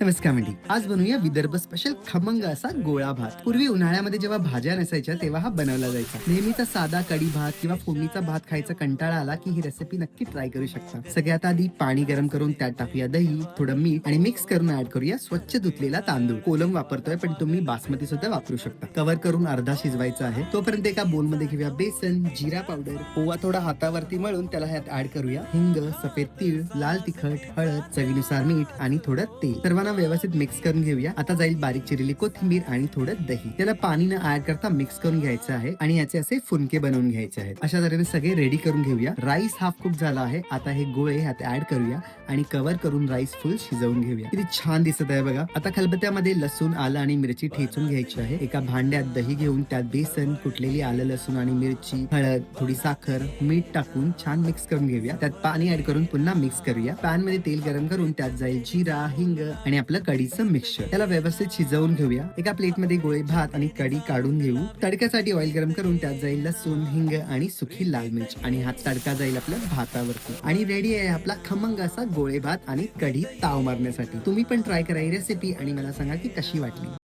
नमस्कार मंडळी, आज बनवूया विदर्भ स्पेशल खमंग असा गोळा भात. पूर्वी उन्हाळ्यामध्ये जेव्हा भाज्या नसायच्या तेव्हा हा बनवला जायचा. नेहमीचा साधा कढी भात किंवा फोडणीचा भात खायचा कंटाळा आला की ही रेसिपी नक्की ट्राय करू शकता. सगळ्यात आधी पाणी गरम करून त्यात टाकूया दही, थोडं मीठ आणि मिक्स करून ऍड करूया स्वच्छ धुतलेला तांदूळ. कोलम वापरतोय पण तुम्ही बासमती सुद्धा वापरू शकता. कव्हर करून अर्धा शिजवायचा आहे. तोपर्यंत एका बोल मध्ये घेऊया बेसन, जिरा पावडर, ओवा थोडा हातावरती मळून त्याला ह्यात ऍड करूया. हिंग, सफेद तीळ, लाल तिखट, हळद, चवीनुसार मीठ आणि थोडं तेल. सर्वांना व्यवस्थित मिक्स करून घेऊया. आता जाईल बारीक चिरलेली कोथिंबीर आणि थोडं दही. त्याला पाणी न ऍड करता मिक्स करून घ्यायचं आहे आणि याचे असे फुनके बनवून घ्यायचे आहेत. अशा तऱ्हेने सगळे रेडी करून घेऊया. राईस हाफ कुक झाला आहे. आता हे गोळे ह्यात ऍड करूया आणि कव्हर करून राईस फुल शिजवून घेऊया. किती छान दिसत आहे बघा. आता खलबत्त्यामध्ये लसूण, आलं आणि मिरची ठेचून घ्यायची आहे. एका भांड्यात दही घेऊन त्यात बेसन, कुटलेली आलं, लसूण आणि मिरची, हळद, थोडी साखर, मीठ टाकून छान मिक्स करून घेऊया. त्यात पाणी ऍड करून पुन्हा मिक्स करूया. पॅन मध्ये तेल गरम करून त्यात जाईल जिरा, हिंग आणि आपलं कढीचं मिक्सचर. त्याला व्यवस्थित शिजवून घेऊया. एका प्लेट मध्ये गोळे भात आणि कढी काढून घेऊ. तडक्यासाठी ऑइल गरम करून त्यात जाईल लसूण, हिंग आणि सुखी लाल मिर्च आणि हा तडका जाईल आपल्या भातावरती आणि रेडी आहे आपला खमंग असा गोळे भात आणि कढी ताव मारण्यासाठी. तुम्ही पण ट्राय करा ही रेसिपी आणि मला सांगा की कशी वाटली.